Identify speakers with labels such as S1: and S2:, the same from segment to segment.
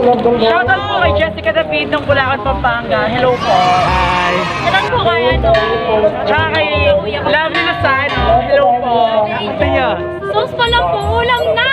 S1: Shoutout po kay Jessica David ng Bulacan, Pampanga. Hello po.
S2: Hi.
S1: Shoutout po kay ano. Tsaka kay Lovely Lozano. Hello po.
S2: Gusto niyo?
S3: Sauce pa lang po, ulam na!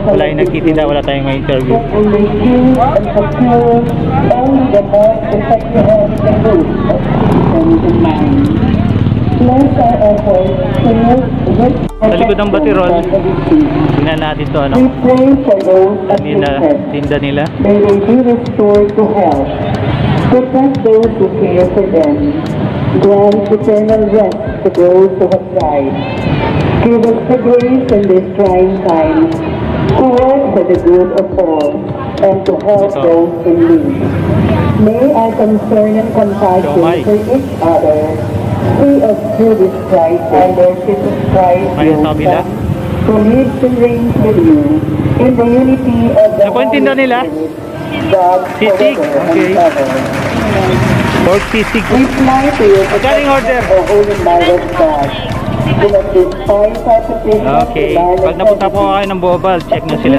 S2: Wala yung nagtitinda, wala tayong may interview. Sa likod ng Batirol, tingnan natin to ano. Kanina, tinda nila.
S4: May they be restored to health. Protect those who care for them. Grant eternal rest to those who have died. Give us the grace in this trying time to work for the good of all and to help those in need. May our concern and compassion for each other see us through this crisis. Our Lord Jesus Christ,
S2: May sabi na.
S4: who lives and reigns with you in the unity of the
S2: Ano po yung tinda nila?
S4: God
S2: Sisig.
S4: forever and
S2: Okay.
S4: ever.
S2: Pork sisig.
S4: We fly to you to
S2: Magkaling order?
S4: the holy light of God. Do not despise our petition.
S2: Okay. Pag napunta po kayo ng Bohol, check nyo sila.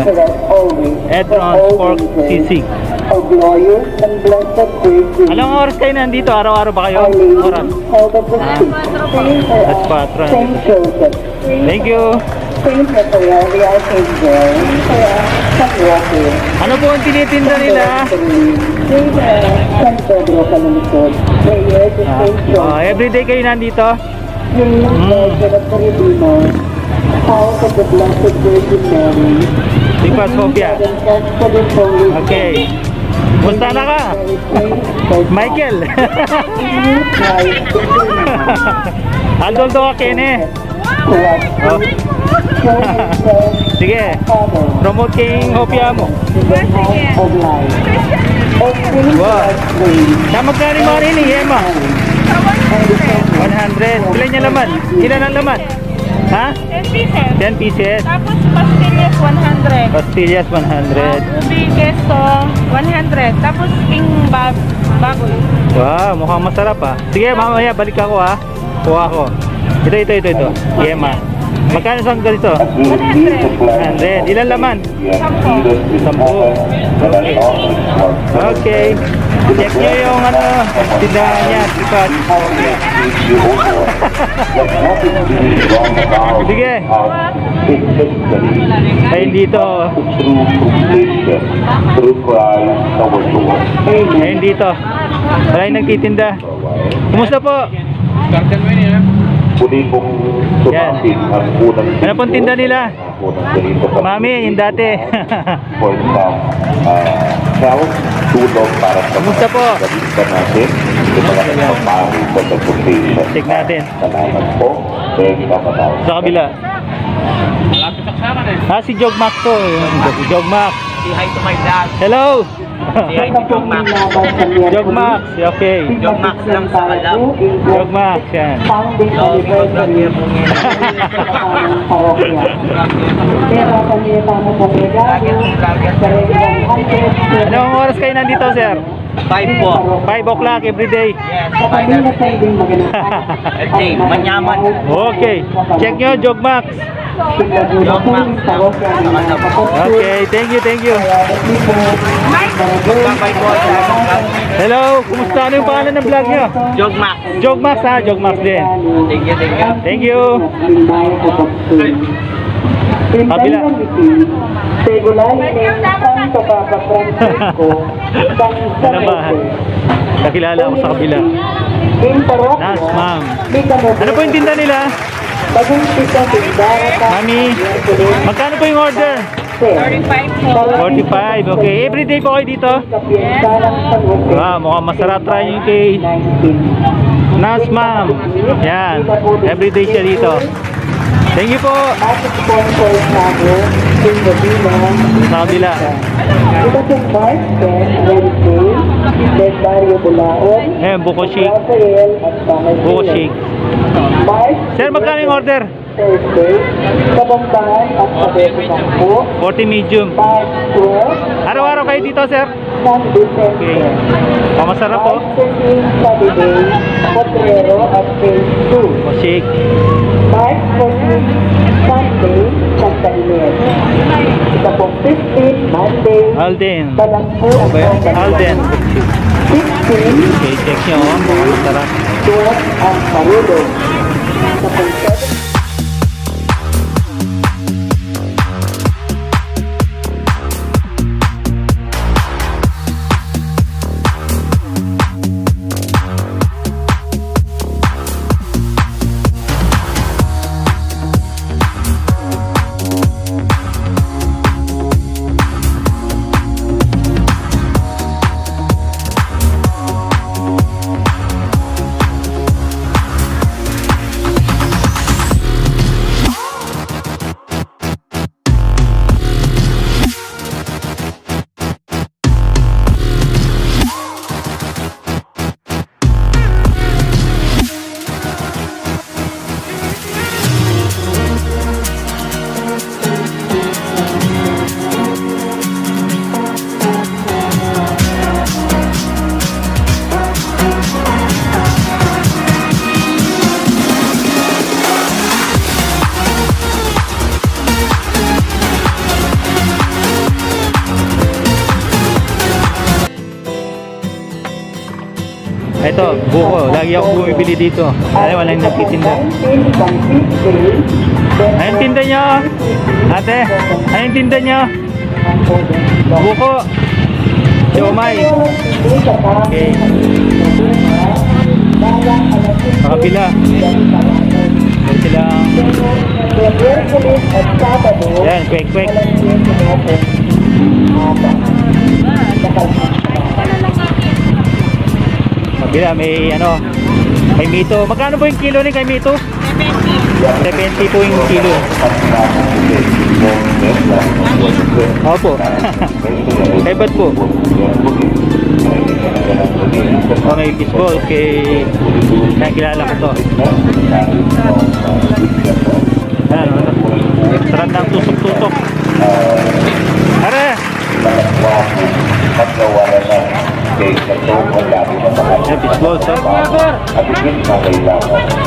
S2: Edron's Pork Sisig.
S4: A glorious and blessed grace.
S2: Anong oras kayo nandito? Araw-araw ba kayo? Oras? That's 4.
S4: Saint Joseph.
S2: Thank you.
S4: Saint Raphael, the Archangel. San Roque.
S2: Ano po ang tinitinda nila?
S4: San Pedro Calungsod. Prayer to Saint Joseph.
S2: Everyday kayo nandito?
S4: Virgin of the Redeemer. House of the Blessed Virgin Mary.
S2: Sigpas Hopia. Okay. Musta na ka? Michael. Aldoldo ka Kene. Oh. Sige. Promote king Hopia mo. Wow. Tama ka rin mo rin eh, Emma. 100. Ilan niya laman? Ilan ang laman? Ha?
S3: 10 pieces.
S2: 10 pieces.
S3: Tapos pastillas 100.
S2: Pastillas 100.
S3: Ubi queso 100. Tapos king baboy.
S2: Wow, mukhang masarap ah. Sige, mamaya balik ako ah. Kuha ko. Ito. Yema. Magkano isang ganito? 100. Ilan laman? 10. Okay. Check nyo yung ano, tindahan niya, sipat. Sige. Ayun dito. Ayun dito. Wala yung nagtitinda. Kumusta po?
S5: Muli pong sumasin ang unang
S2: Ano pong tinda nila? Mami, yung dati.
S5: for some health, tulong para sa
S2: Kumusta po?
S5: gabista natin yung mga nagpapari sa transportation.
S2: Check natin.
S5: Salamat po. Thank you naman.
S2: Sa kabila. Si Jogmax to. Si Jogmax.
S1: Say hi to my dad.
S2: Hello!
S1: Say hi to Jogmax.
S2: Jogmax, okay.
S1: Jogmax lang sa alam.
S2: Jogmax, yan.
S4: Founding
S1: Love you,
S4: anniversary ng parokya. Pero kanina mo pong regalo,
S2: Anong oras kayo nandito, sir?
S1: 5 po.
S2: 5 o'clock everyday.
S1: Yes,
S4: sa kanina pwedeng magandang
S1: Okay, manyaman.
S2: Okay. Check nyo, Jogmax. Okay, thank you, thank you.
S1: Bye po.
S2: Hello, kumusta? Ano yung pangalan ng vlog nyo?
S1: Jogmax.
S2: Jogmax ha, Jogmax din.
S1: Thank you, thank you.
S2: Thank you. Kabila.
S4: Segulay ni Santo Papa Francisco, San
S2: Ano ba? Kakilala ako sa kabila.
S4: In parokya,
S2: Nas, ma'am.
S4: di kamo
S2: Ano po yung tinda nila?
S4: bagong sisa tindara ka.
S2: Mami, magkano po yung order? 45, okay. Everyday po kayo dito?
S4: Kapiyansalang San Jose.
S2: Wow, mukhang masarap. Try yung kay
S4: 19.
S2: Nas, ma'am. Yan, everyday siya dito. Thank you po.
S4: At sponsors namin, King Medina,
S2: Sa kabila.
S4: ito si Mark 10, Wednesday, Del Barrio Bulaon,
S2: Ayan, buko chic.
S4: Rafael at Thomas
S2: Buko
S4: Villar.
S2: chic.
S4: Mark
S2: Sir, magkano yung order?
S4: Thursday, Kabambangan at Kabeto Campo,
S2: 40 medium.
S4: Mark 12,
S2: Araw-araw kayo dito, sir?
S4: San Vicente.
S2: Okay. Masarap po.
S4: Mark 13, Saturday, Potrero at Phase 2.
S2: Buko chic.
S4: March 14, Sunday, Santa Ines. Ika pong 15, Monday,
S2: Alden.
S4: Balangpo at
S2: Alden.
S4: 16,
S2: Okay, check nyo. Mukhang masarap.
S4: 12 ang Marulog. Ika pong 7,
S2: Ito, buko. Lagi ako bumibili dito. Ay, walang nagtitinda.
S4: 19, pang Tuesday,
S2: Anong tinda nyo? Ate, anong tinda nyo? Buko. Siomay. Okay. Sa kabila. Meron silang...
S4: Miyerkules at Sabado,
S2: Yan, kwek-kwek. Kabila, may ano, may mito. Magkano po yung kilo ni kay mito? 70 po yung kilo. Opo. Kay ba't po? Oh, may fishball. Okay. Nakilala ko to. Yan, ano? Sarap ng tusok-tusok. Are! Yan, fishball, sir.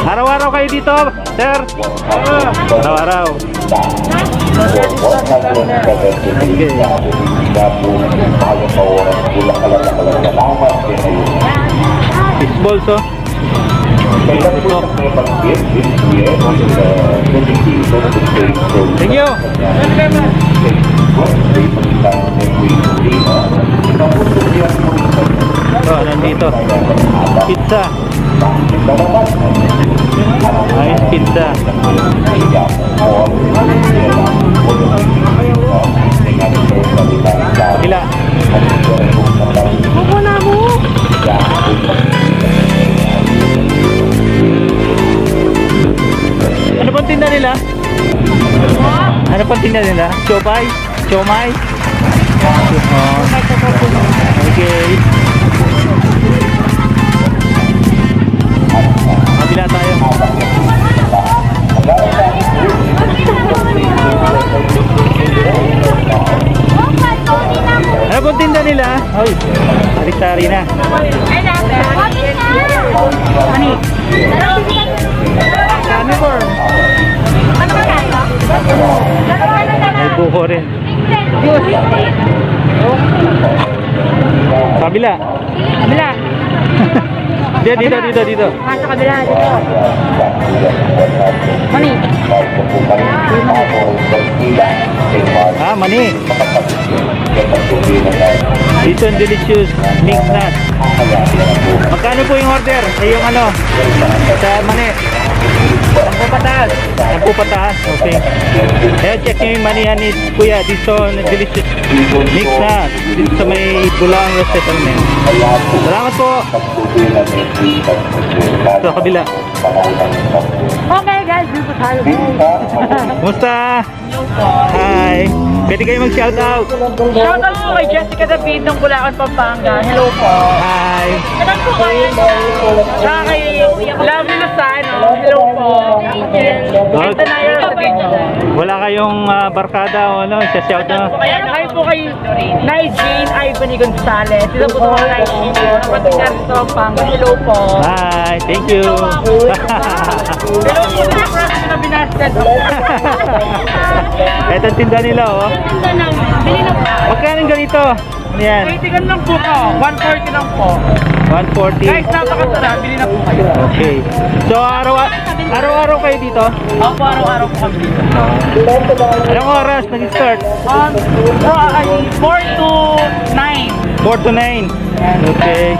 S2: Araw-araw kayo dito, sir? Araw-araw. vegetables, oh. Ito. Thank you. Oh, nandito. Pizza. Ayun, pizza. Kabila.
S3: Buko na mo.
S2: Ano pang tinda nila? Ano pang tinda nila? Siomay? Siomay? Oh. Okay. Kabila tayo. Ano pang tinda nila? Ay, sari-sari na.
S3: Carnivore.
S2: May buko rin. Kabila.
S3: Kabila.
S2: Dito.
S3: Sa kabila. Dito. Mani.
S2: Ah, mani. Dito ang delicious mix nut. Magkano po yung order? Yung ano? Sa mani. Ang pataas. Okay. Kaya check nyo yung manihan ni Kuya. Dito ang delicious mix nut. Dito sa may Bulaang Resettlement. Salamat po. Ito, kabila.
S3: Okay guys, dito tayo.
S2: Kumusta? Hi. Pwede kayo mag-shoutout.
S1: Shoutout po kay Jessica David ng Bulacan, Pampanga. Hello po.
S2: Hi.
S1: Shoutout po kayo. Tsaka kay Lovely Lozano. Hello po. Ito na yun sa dito.
S2: Wala kayong barkada o ano? Shout na.
S1: Kayo po kay Nay Jane Ivany Gonzalez. Sila po sa mga Nay Jane. Kapatid na rin sa Pampanga. Hello po.
S2: Hi. Thank you.
S1: Hello po sa mga na binasted.
S2: Ito ang tinda nila, oh.
S3: Ganda ng bili na pa.
S2: Magkano ganito? Ano yan?
S1: Ratingan lang po ko. 140 lang po.
S2: 140.
S1: Guys, napakasarap. Bili na po kayo.
S2: Okay. So, araw-araw kayo dito?
S1: Opo, araw-araw po kami dito.
S2: Anong oras nag-start?
S1: So, 4 to 9.
S2: 4 to 9. Okay.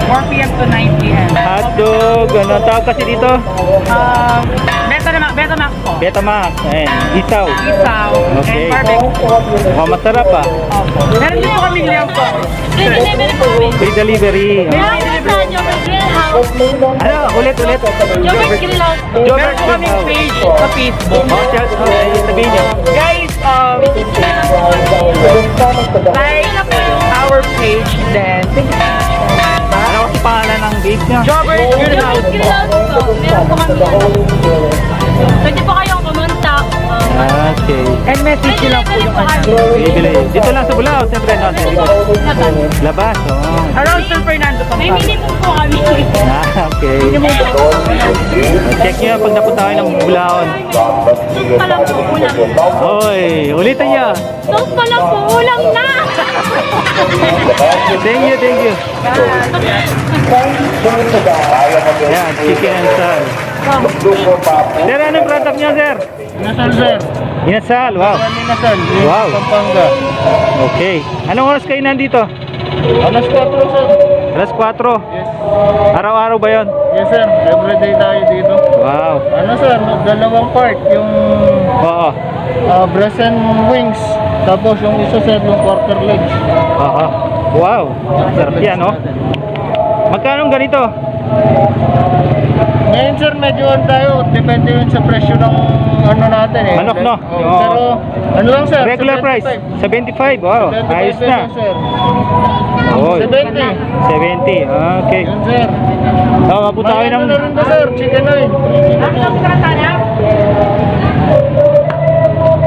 S1: 4 p.m. to 9 p.m.
S2: Hotdog. Ano ang tawag kasi dito?
S1: Betamax po.
S2: Betamax. Ayan. Isaw.
S1: Isaw.
S2: Okay.
S1: And barbecue.
S2: Oh, masarap ah.
S1: Opo. Meron din po kami liang po.
S3: Delivery po kami.
S2: Free delivery.
S3: Meron sa Jobert Grill House.
S2: Ano? Ulit.
S3: Jobert Grill House po.
S1: Meron po kami page sa Facebook.
S2: Oh, shout out. Sabihin nyo.
S1: Guys, like our page then.
S2: Ano kasi pangalan ng page nyo?
S1: Jobber Grill
S3: Jobert
S1: House.
S3: Grill House po. Meron po kami. Pwede po kayong pumunta.
S2: Okay.
S1: And message nyo lang po yung ano.
S2: Bibili. Dito lang sa Bulao. Siyempre, no? Labas. Oh.
S1: Around San Fernando pa.
S3: May minimum po kami.
S2: Ah, okay. Check nyo pag napunta kayo ng Bulaon.
S3: Sus pa lang po, ulam.
S2: Oy, ulitin nyo.
S3: Sus pa lang po, ulam na!
S2: Thank you. Yan, chicken and sal. Sir, anong product nyo, sir?
S1: Nasaan, sir?
S2: Inasal, wow.
S1: Nasaan?
S2: Wow.
S1: Pampanga.
S2: Okay. Anong oras kayo nandito?
S1: Alas 4, sir.
S2: Alas 4.
S1: Yes.
S2: Araw-araw ba yon?
S1: Yes, sir. Everyday tayo dito.
S2: Wow.
S1: Ano, sir? Dalawang part. Yung
S2: Oo.
S1: breast and wings. Tapos yung isa, sir, yung quarter legs.
S2: Oo. Wow. Sarap yan, no? Magkano ganito?
S1: Ngayon, sir, medyo tayo. Depende yun sa presyo ng ano natin eh.
S2: Manok, no?
S1: Oh,
S2: Oo.
S1: pero ano lang, sir?
S2: Regular
S1: 75.
S2: price? 75. Wow.
S1: 75
S2: Ayos na.
S1: pesos, sir.
S2: Oh,
S1: 70.
S2: 70. Okay.
S1: Yun, sir.
S2: Oh, mapunta kayo
S1: May ano
S2: ng...
S1: na rin ba, sir? Chicken oil.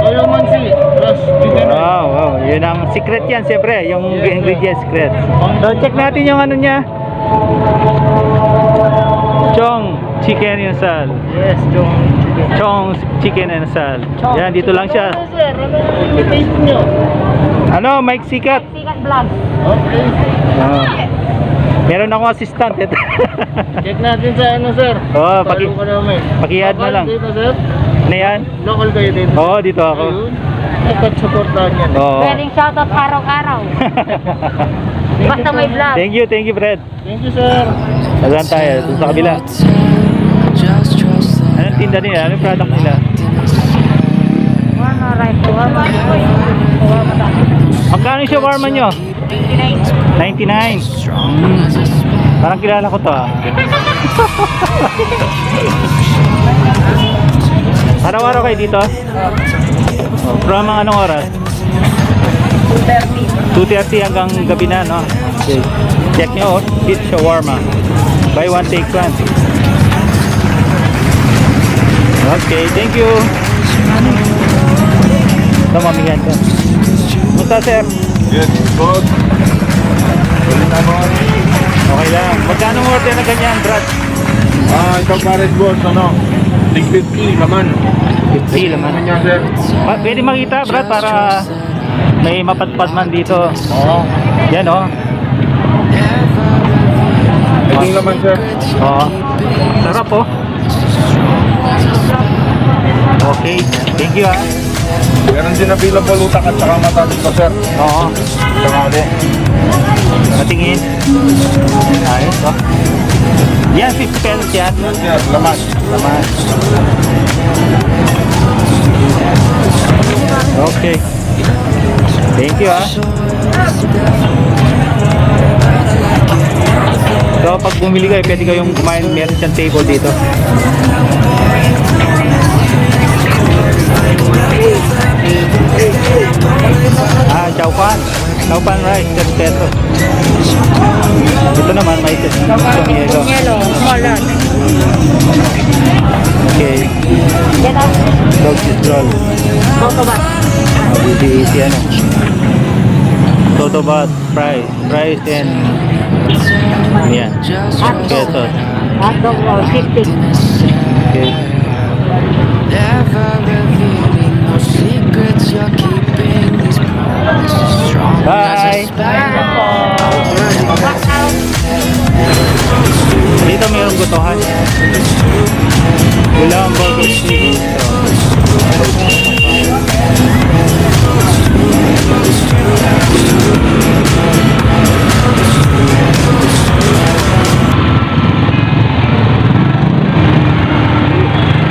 S1: Oil mansi. Plus chicken oil.
S2: Wow. Yun ang secret yan, siyempre. Yung
S1: Yes, sir.
S2: ingredients secret. So, check natin yung ano niya. Chong chicken and sal.
S1: Yes, yung
S2: Chong chicken and sal. Yan, dito lang siya.
S1: Ano, sir? Ano i-taste nyo?
S2: Ano, Mike Sikat?
S3: Sikat vlog.
S1: Okay.
S2: Oh. Meron akong assistant. Ito.
S1: Check natin sa ano, sir.
S2: Oo,
S1: Palo ka namin.
S2: Paki-add na lang.
S1: Dito, sir.
S2: Ano yan?
S1: Local kayo dito.
S2: Oo, dito ako.
S1: Ayun. Dapat supportahan yan.
S2: Oo.
S3: Pwedeng shoutout araw-araw. Basta may vlog.
S2: Thank you, Fred.
S1: Thank you, sir.
S2: Saan tayo? Doon sa kabila. Anong tinda nila? Anong product nila?
S3: Warma rice. Warma.
S2: Magkano yung shawarma nyo? 99. Parang kilala ko to ah. Araw-araw kayo dito? Oh, from anong oras? 2:30 hanggang gabi na, no? Okay. Check nyo, Beef Shawarma. Buy one, take one. Okay, thank you. Ito, mamihan ko. Musta, sir?
S5: Yes, good.
S2: Okay lang. Magkano order na ganyan, Brad?
S5: Isang pares boss, ano? 650 naman.
S2: 50 laman.
S5: Ano niya, sir?
S2: Pwede makita, Brad, para may mapadpad man dito.
S5: Oo.
S2: Yan, oh.
S5: Ito naman, sir.
S2: Oo. Sarap, oh. Okay. Thank you, ah.
S5: Meron din available utak at saka mata dito, sir.
S2: Oo.
S5: Sakali.
S2: Patingin. Ayos, oh. Yan, 50 pesos yan.
S5: Yes, sir. Laman.
S2: Laman. Okay. Thank you, ah. So, pag bumili kayo, pwede kayong kumain. Meron siyang table dito. Chowpan. Chowpan rice, 10 pesos. Ito naman, may isang yelo.
S3: Yellow. Small lot.
S2: Okay.
S3: Yan ang
S2: Dog cheese roll.
S3: Autobat.
S2: Easy, ano. Totobat, fries and yan, 10 pesos.
S3: Hot dog roll. 50.
S2: Okay.
S6: Never revealing no secrets you're keeping. These promises strong
S2: Bye.
S6: as a spell.
S3: Back out.
S2: Dito mayroong gutuhan. Ulang burger street.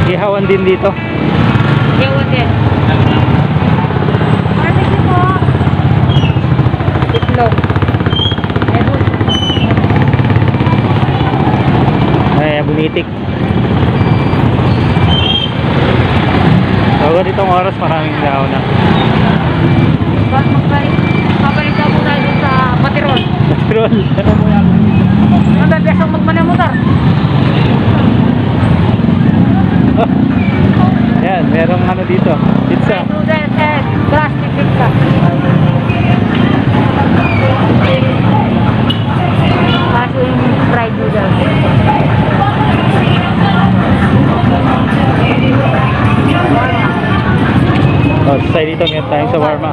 S2: Ihawan din dito.
S3: Ewan din. Barbecue po. Itlog.
S2: Ay, bunitik. So, ganitong oras maraming tao na.
S3: Pabalik daw po tayo dun sa Patirol.
S2: Patrol.
S3: Magandasang magmanamotor.
S2: Yan, merong ano dito. Pizza.
S3: Noodles and plastic pizza. Kaso yung fried noodles.
S2: Oh, sa dito meron tayong shawarma.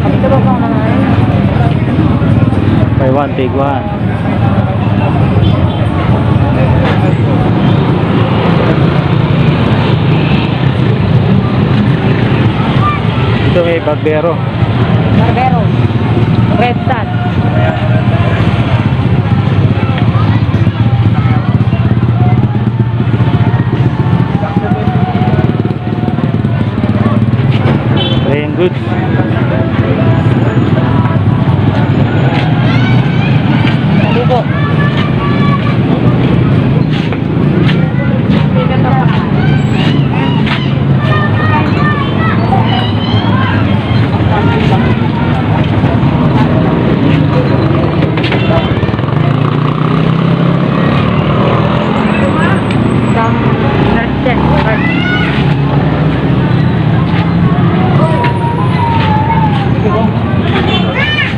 S3: Ito ba pang naman?
S2: Buy one, take one. Ito may Barbero.
S3: Barbero. Red Sun.
S2: Rain goods.
S3: Bubo.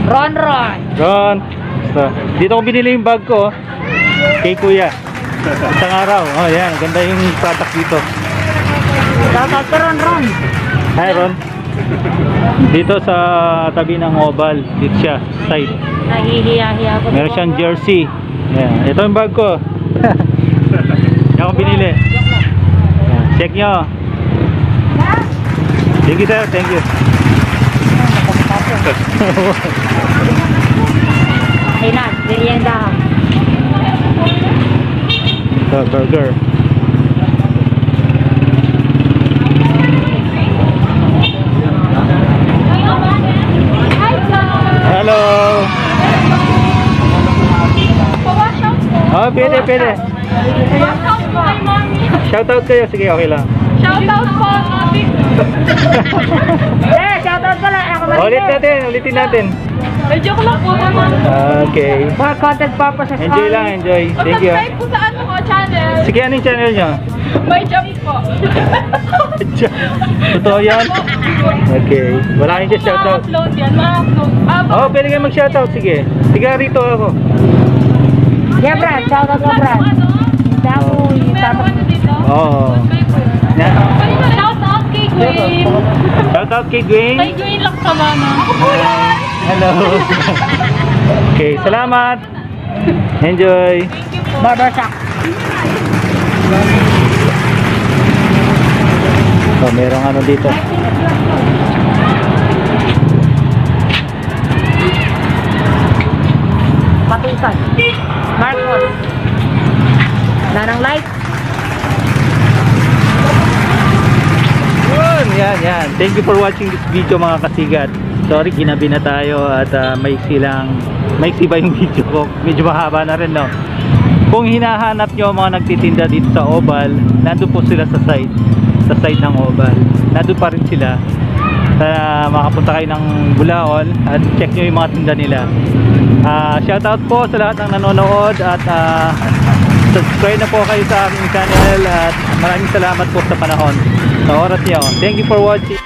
S3: Ron Ron.
S2: Ron. So, dito ko binili yung bag ko. Kay Kuya. Isang araw. Oh, yan. Ganda yung product dito.
S3: Shoutout ka Ron Ron.
S2: Hi, Ron. Dito sa tabi ng oval, dito siya, side.
S3: Nahihiya-hiya ko.
S2: Meron siyang jersey. Yan. Ito yung bag ko. Yan ako binili. Yan. Check nyo. Thank you, sir. Thank you.
S3: Ayun na, merienda.
S2: So, burger. Hello. Oh, pwede, pwede.
S3: Shoutout po kay Mami.
S2: Shoutout kayo. Sige, okay lang.
S3: Shoutout po, Mami. Shoutout pala. Ako
S2: Ulitin natin.
S3: Joke lang po naman.
S2: Okay.
S3: For content purposes.
S2: Enjoy lang, enjoy. Thank you.
S3: Subscribe po sa ano ko, channel.
S2: Sige, anong channel nyo?
S3: My job po.
S2: Totoo yan? Okay. Wala kayong siya shoutout.
S3: Ma-upload yan, ma-upload.
S2: Oh, pwede kayo mag-shoutout. Sige. Sige, rito ako.
S3: Yeah, Brad. Shoutout mo, Brad.
S2: Meron
S3: dito?
S2: Oo.
S3: Shoutout kay Gwen.
S2: Shoutout kay Dwayne.
S3: Kay Gwen lang sa mama. Ako po yan.
S2: Hello. Okay, salamat. Enjoy.
S3: Barbershop.
S2: So, merong ano dito.
S3: Patusan. Marcos. Nanang light.
S2: Yan. Thank you for watching this video mga kasigat. Sorry, ginabi na tayo at maiksi ba yung video ko? Medyo mahaba na rin, no? Kung hinahanap nyo mga nagtitinda dito sa oval, nandun po sila sa side ng oval. Nandun pa rin sila. Makapunta kayo ng Bulaon at check nyo yung mga tinda nila. Shoutout po sa lahat ng nanonood at subscribe na po kayo sa aking channel at maraming salamat po sa panahon, sa oras nyo. Thank you for watching.